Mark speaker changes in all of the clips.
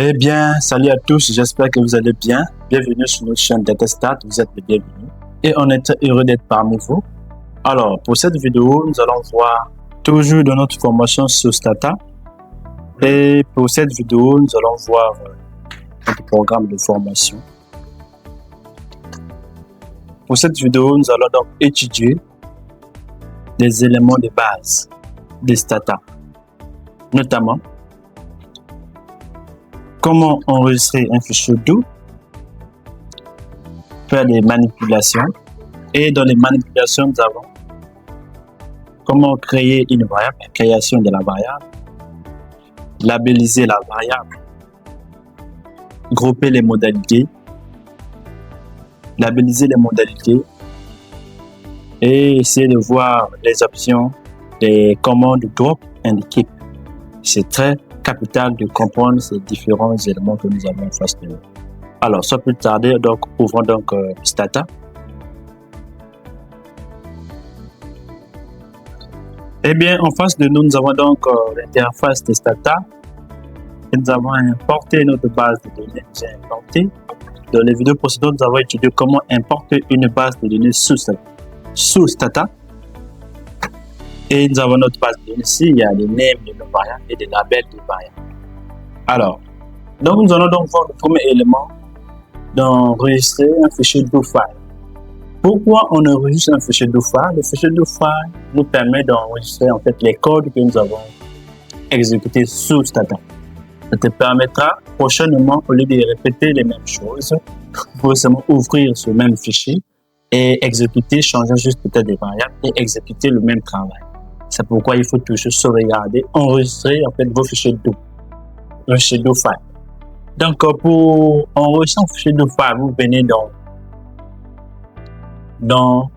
Speaker 1: Eh bien, salut à tous, j'espère que vous allez bien. Bienvenue sur notre chaîne DataStat, vous êtes les bienvenus. Et on est très heureux d'être parmi vous. Alors, pour cette vidéo, nous allons voir toujours dans notre formation sur Stata. Et pour cette vidéo, nous allons voir notre programme de formation. Pour cette vidéo, nous allons donc étudier les éléments de base des Stata, notamment comment enregistrer un fichier DO, faire des manipulations, et dans les manipulations, nous avons comment créer une variable, la création de la variable, labelliser la variable, grouper les modalités, labelliser les modalités et essayer de voir les options des commandes drop and keep. C'est très capital de comprendre ces différents éléments que nous avons en face de nous. Alors, sans plus tarder, donc ouvrons donc Stata. Eh bien, en face de nous, nous avons donc l'interface de Stata. Et nous avons importé notre base de données. J'ai importé. Dans les vidéos précédentes, nous avons étudié comment importer une base de données sous Stata. Et nous avons notre base de données ici. Il y a les names de nos variables et des labels de variables. Alors, donc nous allons donc voir le premier élément d'enregistrer un fichier DO file. Pourquoi on enregistre un fichier DO file? Le fichier DO file nous permet d'enregistrer en fait les codes que nous avons exécutés sous Stata. Ça te permettra prochainement, au lieu de répéter les mêmes choses, pour seulement ouvrir ce même fichier et exécuter, changer juste peut-être des variables et exécuter le même travail. C'est pourquoi il faut toujours sauvegarder, enregistrer en fait vos fichiers DO, un fichier DO file. Donc pour enregistrer un fichier DO file, vous venez dans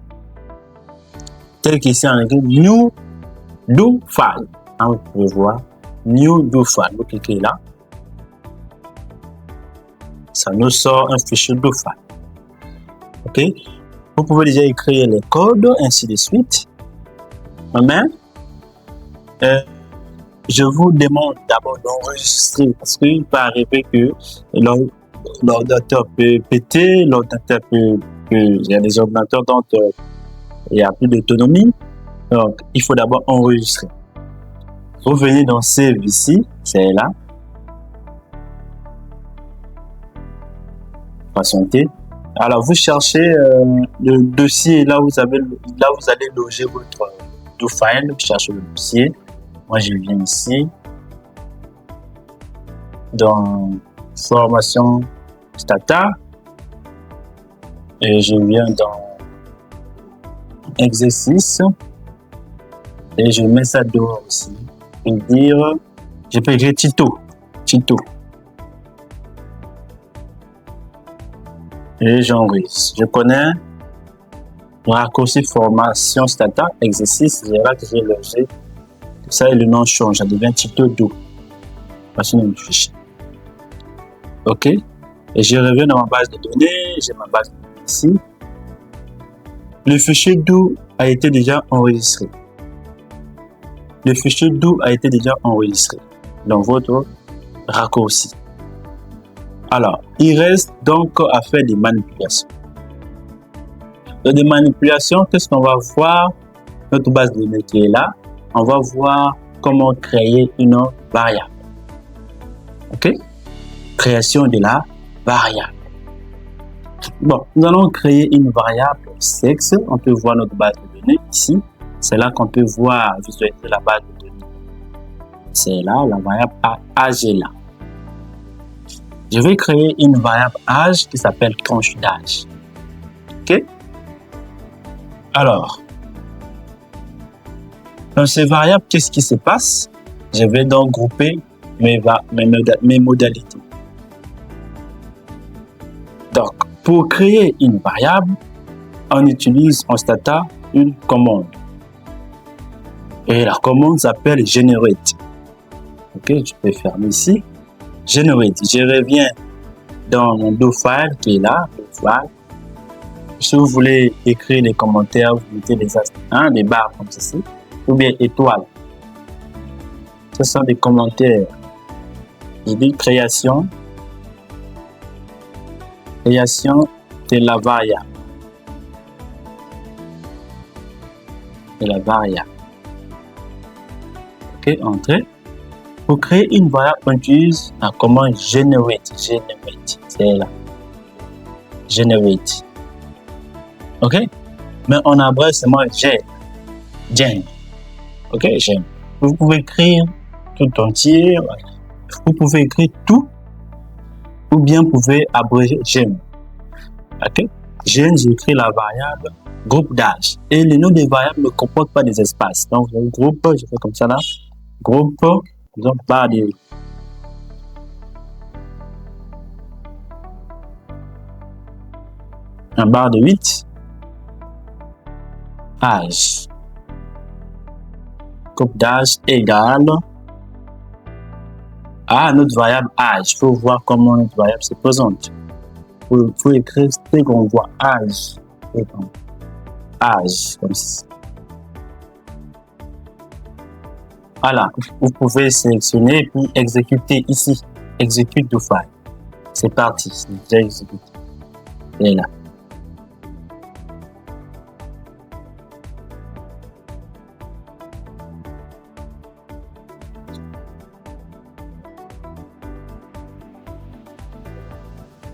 Speaker 1: tel qu'ici en anglais, New DO file. Vous pouvez voir New DO file. Vous cliquez là, ça nous sort un fichier DO file. Ok, vous pouvez déjà écrire les codes, ainsi de suite. Mais je vous demande d'abord d'enregistrer parce qu'il peut arriver que l'ordinateur peut péter, il y a des ordinateurs dont il n'y a plus d'autonomie. Donc, il faut d'abord enregistrer. Vous venez dans Save ici, c'est là. Patientez. Alors, vous cherchez le dossier là où vous allez loger votre DO file. Vous cherchez le dossier. Moi, je viens ici dans formation Stata et je viens dans exercice et je mets ça dehors aussi. Je peux dire, je peux écrire Tito. Et j'enregistre. Je connais le raccourci formation Stata, exercice, c'est là que j'ai logé. Tout ça et le nom change, ça devient Tito DO. Voici mon fichier. Ok. Et je reviens dans ma base de données. J'ai ma base de données ici. Le fichier DO a été déjà enregistré. Le fichier DO a été déjà enregistré dans votre raccourci. Alors, il reste donc à faire des manipulations. Dans des manipulations, qu'est-ce qu'on va voir? Notre base de données qui est là, on va voir comment créer une variable. Ok? Création de la variable. Bon, nous allons créer une variable sexe. On peut voir notre base de données ici. C'est là qu'on peut voir, visualiser la base de données. C'est là, la variable âge est là. Je vais créer une variable âge qui s'appelle tranche d'âge. Ok? Alors, dans ces variables, qu'est-ce qui se passe? Je vais donc grouper mes modalités. Donc, pour créer une variable, on utilise en Stata une commande. Et la commande s'appelle generate. Ok, je peux fermer ici. Generate. Je reviens dans mon DO file qui est là. Si vous voulez écrire des commentaires, vous mettez des barres comme ceci, ou bien étoiles. Ce sont des commentaires J'ai dit création de la variable. Ok, entrée. Pour créer une variable, on utilise la commande generate. C'est là. Generate. Ok? Mais on abrège seulement gen. Ok, gen. Vous pouvez écrire tout entier. Vous pouvez écrire tout. Ou bien vous pouvez abréger gen. Ok? Gen, j'écris la variable groupe d'âge. Et le nom des variables ne comporte pas des espaces. Donc, le groupe, je fais comme ça là. Groupe, donc barre de un barre de 8. Âge. Groupe d'âge égale à notre variable âge. Il faut voir comment notre variable se présente. Il faut écrire ce qu'on voit âge. Âge, comme ça. Voilà, vous pouvez sélectionner et puis exécuter ici. Execute to file. C'est parti, c'est déjà exécuté. Et là.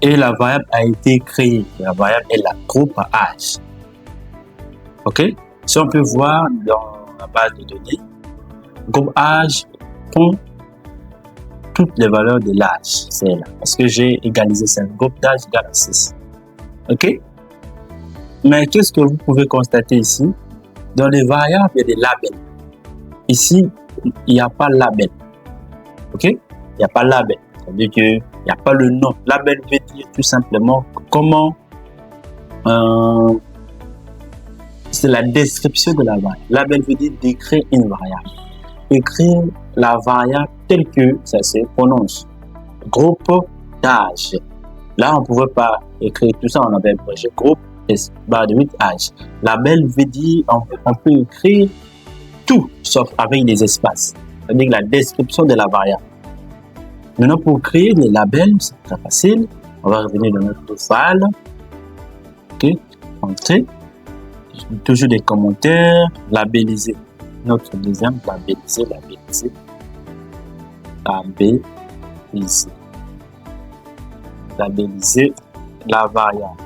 Speaker 1: Et la variable a été créée. La variable est la groupe âge. Ok? Si on peut voir dans la base de données, groupe âge prend toutes les valeurs de l'âge. C'est là. Parce que j'ai égalisé ça. Groupe d'âge égale à 6. Ok? Mais qu'est-ce que vous pouvez constater ici? Dans les variables, il y a des labels. Ici, il n'y a pas de label. Ok? Il n'y a pas de label. C'est-à-dire qu'il n'y a pas le nom. Label veut dire tout simplement comment c'est la description de la variable. Label veut dire décrire une variable. Écrire la variable telle que ça se prononce. Groupe d'âge. Là, on ne pouvait pas écrire tout ça. On avait un projet groupe barre de 8 âge. Label veut dire on peut écrire tout sauf avec des espaces. C'est-à-dire la description de la variable. Maintenant, pour créer les labels, c'est très facile. On va revenir dans notre file. Ok, entrée. Toujours des commentaires. Labelliser. Notre deuxième, labelliser. Labelliser la variable.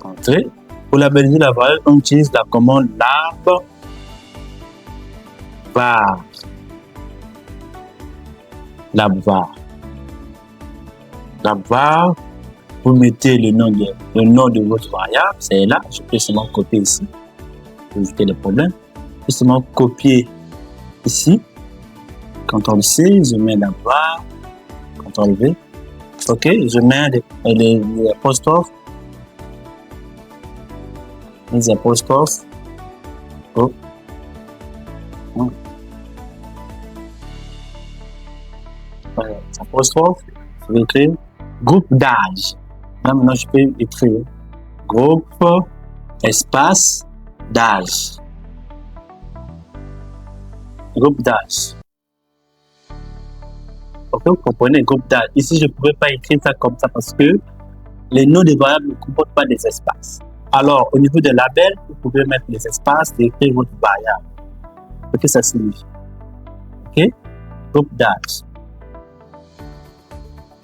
Speaker 1: Entrée. Pour labelliser la variable, on utilise la commande labvar. Vous mettez le nom de votre variable, c'est là. Je peux seulement copier ici pour éviter les problèmes. Je peux seulement copier ici. CTRL-C, je mets labvar. CTRL-V. Ok, je mets les apostrophes. Les apostrophes. Oh. Apostrophe, je vais écrire groupe d'âge. Là, maintenant, je peux écrire groupe espace d'âge. Groupe d'âge. Ok, vous comprenez, groupe d'âge. Ici, je ne pourrais pas écrire ça comme ça parce que les noms des variables ne comportent pas des espaces. Alors, au niveau des labels, vous pouvez mettre les espaces et écrire votre variable. Ce que ça signifie. Ok, groupe d'âge.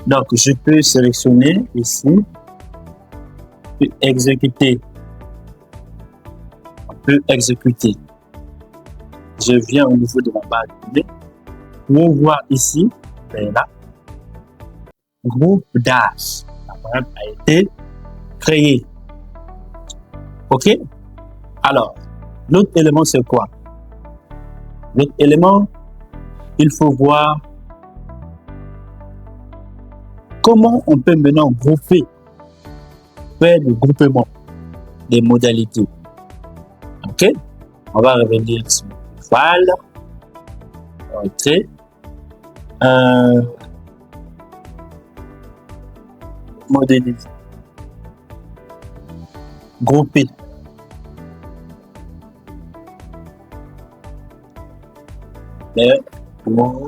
Speaker 1: Donc, je peux sélectionner ici, puis exécuter. On peut exécuter. Je viens au niveau de ma base de données. Vous voir ici, là, groupe d'âge. La variable a été créée. OK? Alors, l'autre élément, c'est quoi? L'autre élément, il faut voir comment on peut maintenant grouper, faire le groupement des modalités. Ok, on va revenir sur le file, entrée, modéliser, grouper. les modalités.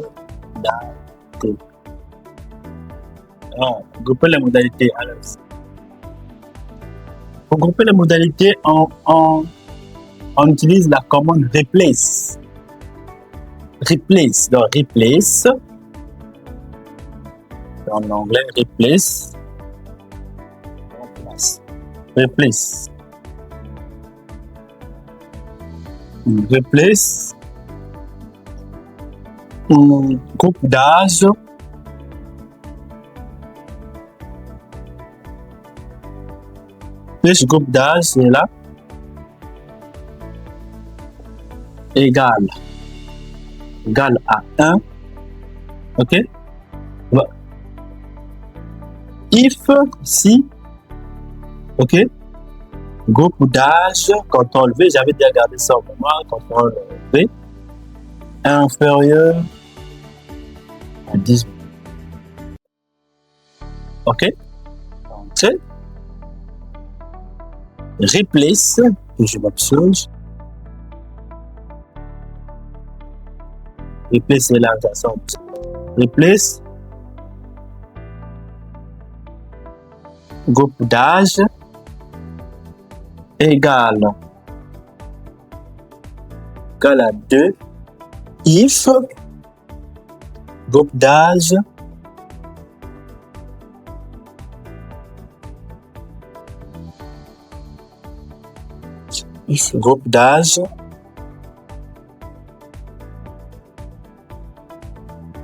Speaker 1: Alors, grouper les modalités. Alors, pour grouper les modalités, on utilise la commande replace. Replace. Donc, replace. En anglais, replace. Replace. Replace. Groupe d'âge. Plus groupe d'âge, c'est là. Égal à 1. OK? If, si, OK? Groupe d'âge, CTRL V, j'avais déjà gardé ça au moment, CTRL V, inférieur à 18. OK? Entrée. Replace, je m'absorge. Replace, c'est là, ça. Replace. Groupe d'âge égal à 2 if groupe d'âge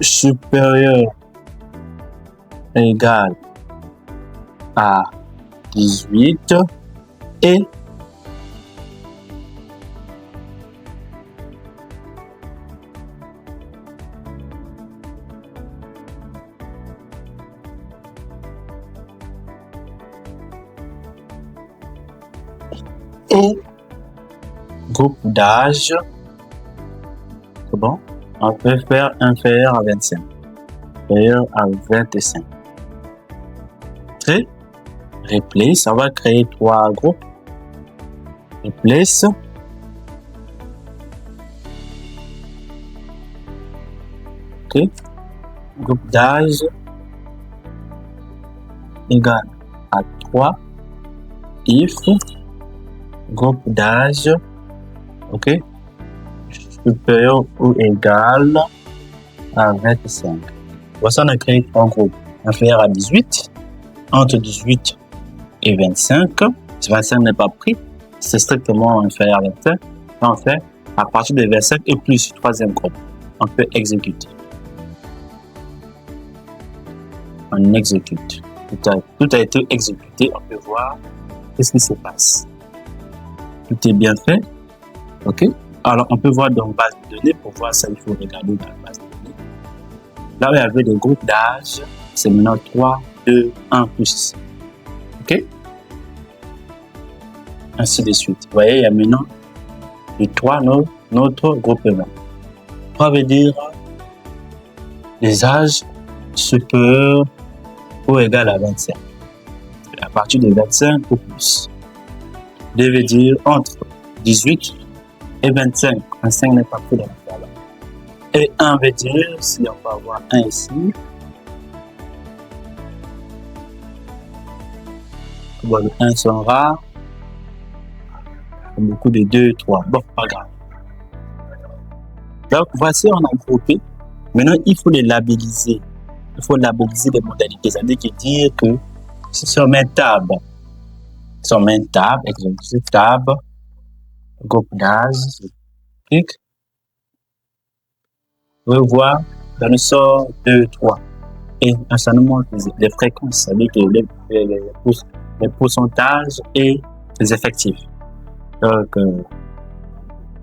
Speaker 1: supérieur égal à 18 et groupe d'âge, c'est bon, on peut faire inférieur à 25, inférieur à 25. Replace, on va créer 3 groupes. Replace. OK. Groupe d'âge égal à 3 if groupe d'âge, OK, supérieur ou égal à 25. Voici, on a créé 3 groupes. Inférieur à 18, entre 18 et 25. Si 25 n'est pas pris, c'est strictement inférieur à 25. On fait à partir de 25 et plus, troisième groupe. On peut exécuter. On exécute. Tout a été exécuté. On peut voir qu'est-ce qui se passe. Tout est bien fait. OK. Alors, on peut voir dans base de données. Pour voir ça, il faut regarder dans la base de données. Là où il y avait des groupes d'âge, c'est maintenant 3, 2, 1 plus. OK. Ainsi de suite. Vous voyez, il y a maintenant les 3 notre groupement. 3 veut dire les âges supérieurs ou égal à 25. À partir de 25 ou plus. 2 veut dire entre 18 et 25. 25 n'est pas pris dans le cas là. Et 1 veut dire, si on va avoir 1 ici, bon, le 1 sont rares. Beaucoup de 2, 3. Bon, pas grave. Donc, voici, on a groupé. Maintenant, il faut les labelliser. Il faut labelliser les modalités. Ça veut dire que sur mes tables, exécutif tab, groupe d'âge, clic. Vous pouvez voir, dans le sort 2, 3. Et un certain nombre de fréquences, ça veut dire que les pourcentages et les effectifs. Donc,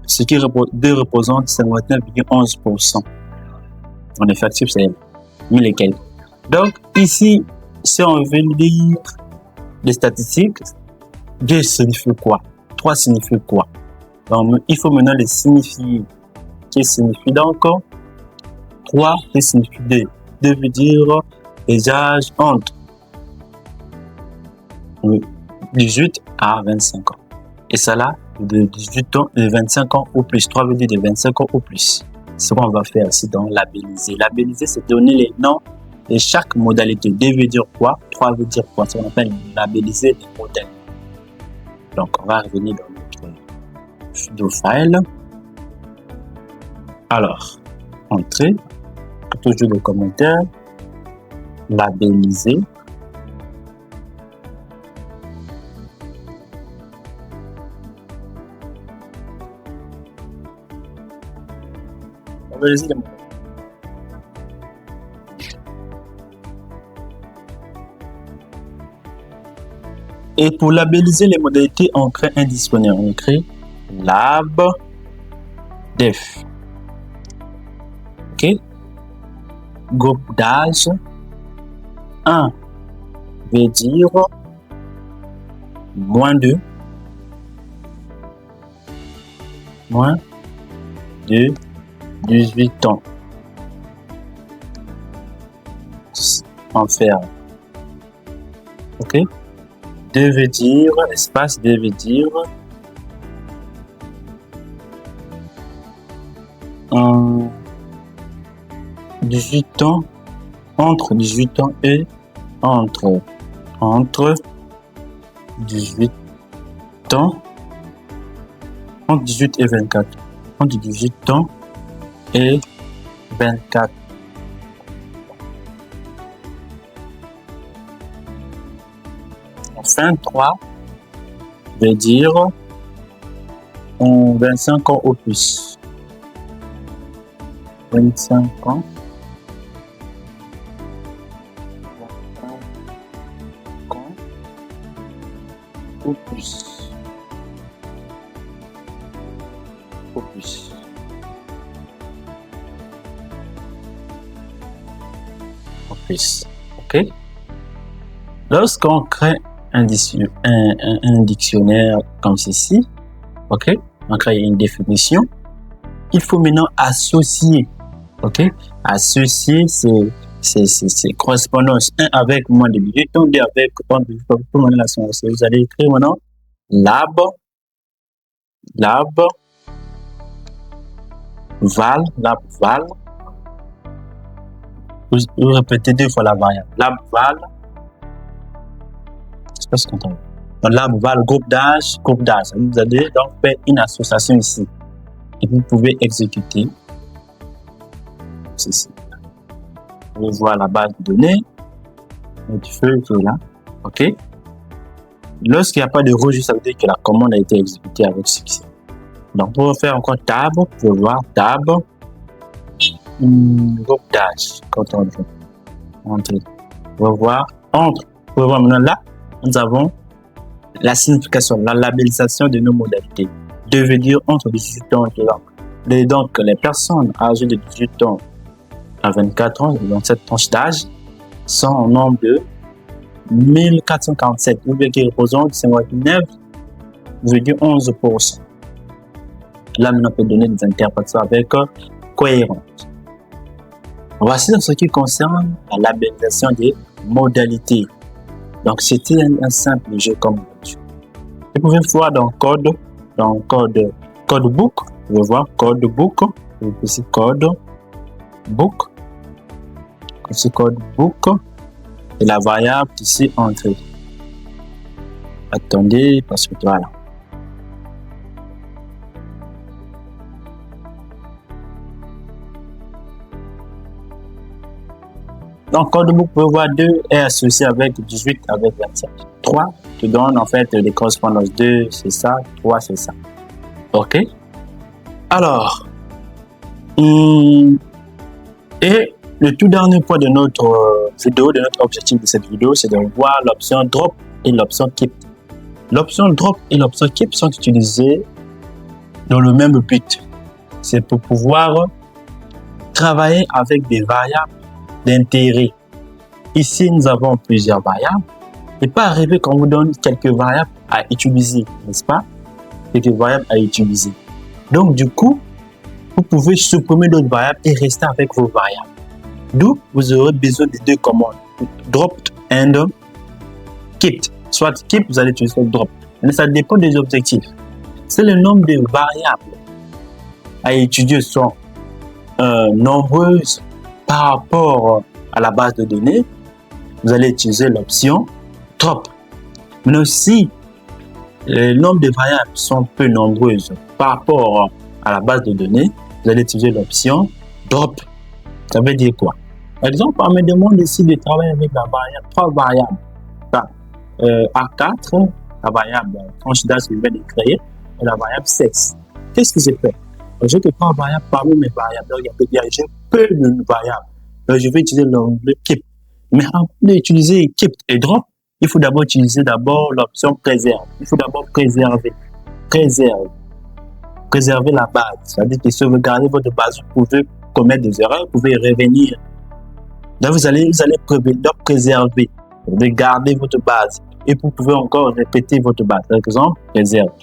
Speaker 1: ce qui représente 59,11%. En effectif, c'est 1000 et quelques. Donc, ici, si on veut lire les statistiques, 2 signifie quoi? 3 signifie quoi? Donc, il faut maintenant les signifier. Qui signifie donc 3 qui signifie 2. 2 veut dire les âges entre 18 à 25 ans. Et ça là, de 18 ans, de 25 ans ou plus. 3 veut dire de 25 ans ou plus. ce qu'on va faire, c'est donc labelliser. Labelliser, c'est donner les noms de chaque modalité. 2 veut dire quoi? 3 veut dire quoi? C'est ce qu'on appelle labelliser les modèles. Donc, on va revenir dans notre sudo file. Alors, entrée, toujours le commentaire, labelliser. Labelliser les modèles. Et pour labelliser les modalités, on crée un dictionnaire. On crée lab def. OK? Groupe d'âge 1 veut dire moins de 18 ans. Enferme. OK? 2 veut dire, espace 2 veut dire 18 ans, entre 18 ans et entre 18 ans, entre 18 et 24, entre 18 ans et 24. Enfin, 3 veut dire 25 ans au plus. 25 ans. Au plus. Au plus. Au plus. OK? Lorsqu'on crée un dictionnaire comme ceci, OK? On crée une définition. Il faut maintenant associer, OK? Associer ces correspondances. 1 avec moins de 18 ans, 2 avec vous allez écrire maintenant lab val. Vous répétez 2 fois la variable. Lab val. Je sais pas ce qu'on entend. Lab val groupe d'âge. Vous allez donc faire une association ici. Et vous pouvez exécuter ceci. Vous voyez la base de données. Notre feuille qui est là. OK? Lorsqu'il n'y a pas de registre, ça veut dire que la commande a été exécutée avec succès. Donc, pour faire encore tab, vous pouvez voir tab, groupe d'âge. Quand on entre, vous pouvez voir entre. Vous pouvez voir maintenant là, nous avons la signification, la labellisation de nos modalités. 2 veut dire entre 18 ans et donc les personnes âgées de 18 ans à 24 ans, dans cette tranche d'âge, sont au nombre de 1447, qui représente 59,11%. Là, maintenant, on peut donner des interprétations avec cohérence. Voici ce qui concerne la labellisation des modalités. Donc, c'était un simple jeu comme ça. Vous pouvez voir dans code book, vous pouvez voir code book, vous pouvez code book, et la variable ici entrée. Attendez, parce que voilà. Donc, code book, vous pouvez voir 2 est associé avec 18 avec 27. 3 te donne en fait les correspondances. 2 c'est ça, 3 c'est ça. OK? Alors, et le tout dernier point de notre vidéo, de notre objectif de cette vidéo, c'est de voir l'option drop et l'option keep. L'option drop et l'option keep sont utilisées dans le même but. C'est pour pouvoir travailler avec des variables d'intérêt. Ici, nous avons plusieurs variables. Et pas arriver qu'on vous donne quelques variables à utiliser, n'est-ce pas? Quelques variables à utiliser. Donc, du coup, vous pouvez supprimer d'autres variables et rester avec vos variables. D'où vous aurez besoin des 2 commandes. Drop and keep. Soit keep, vous allez utiliser drop. Mais ça dépend des objectifs. C'est le nombre de variables à étudier sont nombreuses par rapport à la base de données, vous allez utiliser l'option drop. Mais aussi, le nombre de variables sont peu nombreuses par rapport à la base de données, vous allez utiliser l'option drop. Ça veut dire quoi? Par exemple, on me demande ici de travailler avec la variable, 3 variables. A4, la variable tranche d'âge que je viens de créer, et la variable sexe. Qu'est-ce que j'ai fait? Je peux prendre variable parmi mes variables. Donc, j'ai peu de variables. Donc, je vais utiliser l'onglet keep. Mais avant d'utiliser keep et drop, il faut d'abord utiliser l'option préserve. Il faut d'abord préserver la base. C'est-à-dire que sauvegarder votre base, vous pouvez commettre des erreurs, vous pouvez revenir. Donc, vous allez préserver. Vous devez garder votre base. Et vous pouvez encore répéter votre base. Par exemple, préserve.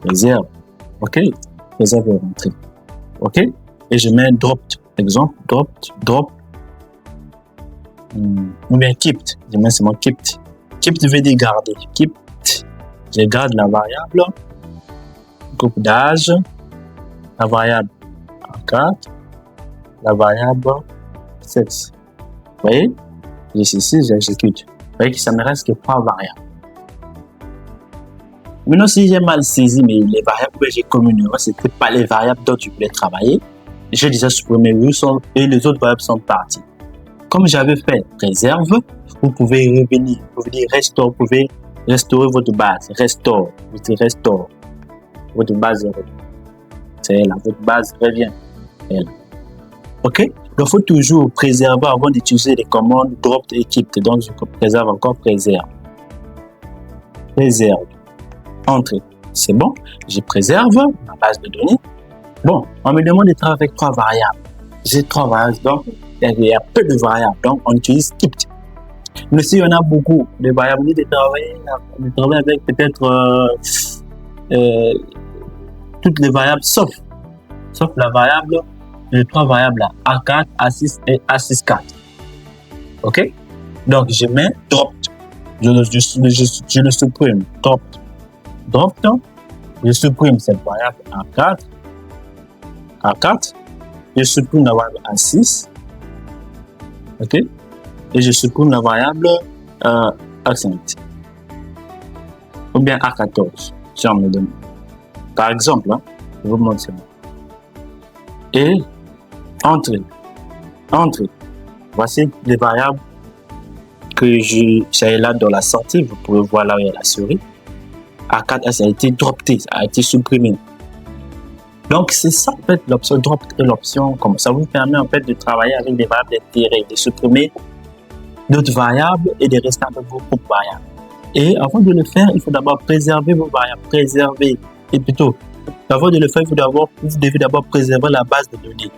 Speaker 1: Préserve. OK? Préserve et rentrer. OK? Et je mets dropped. Exemple, drop. Ou bien kept. Je mets seulement kept. Kept veut dire garder. Kept. Je garde la variable. Groupe d'âge. La variable A4. La variable sexe. Vous voyez? Et ceci, j'exécute. Vous voyez que ça me reste que 3 variables. Maintenant, si j'ai mal saisi mais les variables que j'ai communément, ce n'étaient pas les variables dont je voulais travailler, j'ai déjà supprimé et les autres variables sont parties. Comme j'avais fait réserve, vous pouvez revenir, vous pouvez dire restore, vous pouvez restaurer votre base. Restore, vous dites restore. Votre base revient. C'est là, votre base revient. Elle. OK? Donc, il faut toujours préserver avant d'utiliser les commandes drop et keep. Donc, je préserve encore préserve. Préserve. Entrée. C'est bon. Je préserve ma base de données. Bon, on me demande de travailler avec 3 variables. J'ai 3 variables, donc il y a peu de variables. Donc, on utilise keep. Mais si on a beaucoup de variables, on dit de travailler avec peut-être toutes les variables sauf la variable. Les 3 variables A4, A6 et A6-4. OK? Donc, je mets drop. Je le supprime. Drop. Je supprime cette variable A4. Je supprime la variable A6. OK? Et je supprime la variable A5. Ou bien A14. Si on me donne. Par exemple, je vous montre ça. Et entrée. Voici les variables que j'ai là dans la sortie. Vous pouvez voir là où il y a la souris. A4, ça a été droppé, ça a été supprimé. Donc, c'est ça, en fait, l'option drop et l'option comme ça vous permet, en fait, de travailler avec des variables d'intérêt, de supprimer d'autres variables et de rester avec vos propres variables. Et avant de le faire, il faut d'abord préserver vos variables. Avant de le faire, vous devez d'abord préserver la base de données.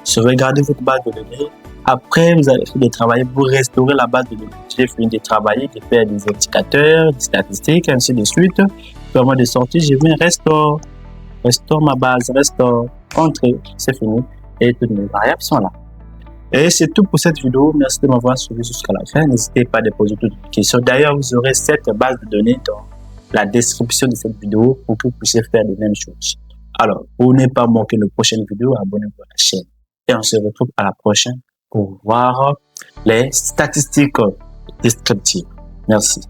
Speaker 1: Sauvegardez votre base de données. Après, vous allez faire travailler pour restaurer la base de données. J'ai fini de travailler, de faire des indicateurs, des statistiques, ainsi de suite. Avant de sortir, je viens restore ma base, restore, entrer, c'est fini. Et toutes mes variables sont là. Et c'est tout pour cette vidéo. Merci de m'avoir suivi jusqu'à la fin. N'hésitez pas à déposer toutes vos questions. D'ailleurs, vous aurez cette base de données dans la description de cette vidéo pour que vous puissiez faire les mêmes choses. Alors, pour ne pas manquer nos prochaines vidéos, abonnez-vous à la chaîne. Et on se retrouve à la prochaine pour voir les statistiques descriptives. Merci.